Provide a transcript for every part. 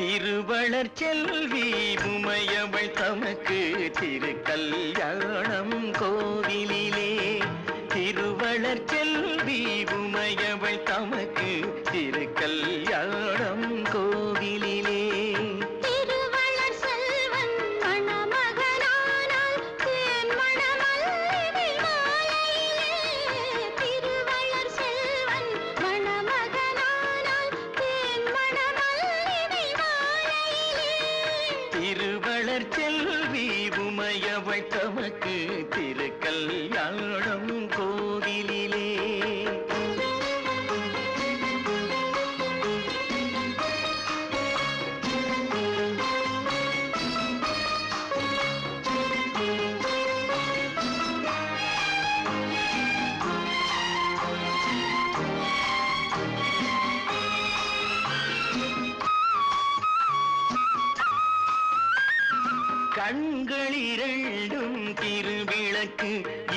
திருவளர் செல்வி உமையவள் தமக்கு திருக்கல்யாணம் கோவிலிலே. திருவளர் செல்வி உமையவள் தமக்கு திருக்கல்யாணம் கோவிலிலே. திருவளர் செல்வி உமையவள் தமக்கு திருக்கல்யாணம் கோவிலிலே. கண்கள் இரண்டும் திருவிளக்கு,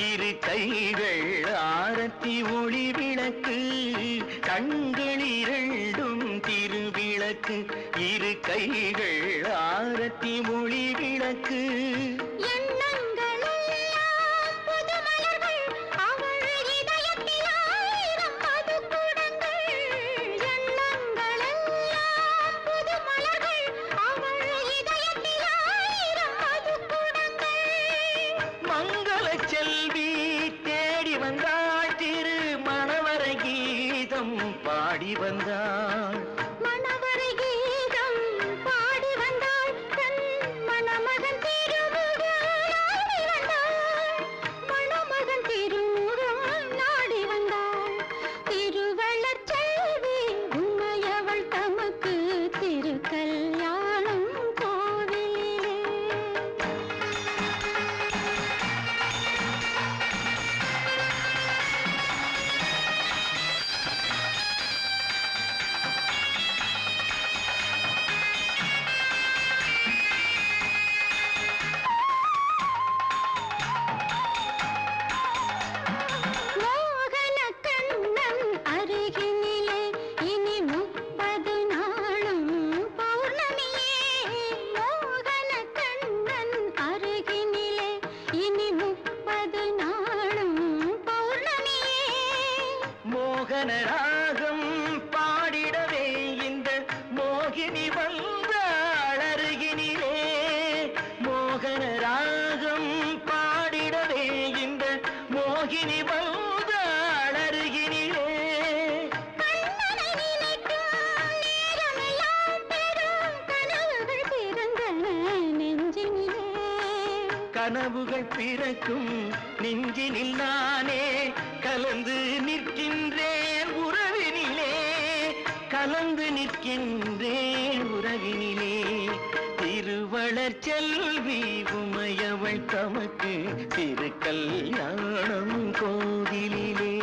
இரு கைகள் ஆரத்தி ஒளி விளக்கு. கண்கள் இரண்டும் திருவிளக்கு, இரு கைகள் ஆரத்தி ஒளி விளக்கு. செல்வி தேடி வந்தாள், திரு மணவர கீதம் பாடி வந்தாள். மணவர கீதம் பாடி வந்தாள், தன் மணமகன் திருமுகம் நாடி வந்தாள். மணமகன் திருமுகம் நாடி வந்தாள். திருவளர் செல்வி உமையவள் தமக்கு திருக்கல்யாணம் கோவிலிலே. மோகன ராகம் பாடிடவே இந்த மோகினி வந்தாள் அருகினிலே. மோகன ராகம் பாடிடவே இந்த மோகினி வந்தாள் அருகினிலே. கனவுகள் பிறக்கும் நெஞ்சினில் நானே கலந்து நிற்கின்றேன் உறவினிலே. கலந்து நிற்கின்றேன் உறவினிலே. திருவளர் செல்வி உமையவள் தமக்கு திருக்கல்யாணம் கோவிலிலே.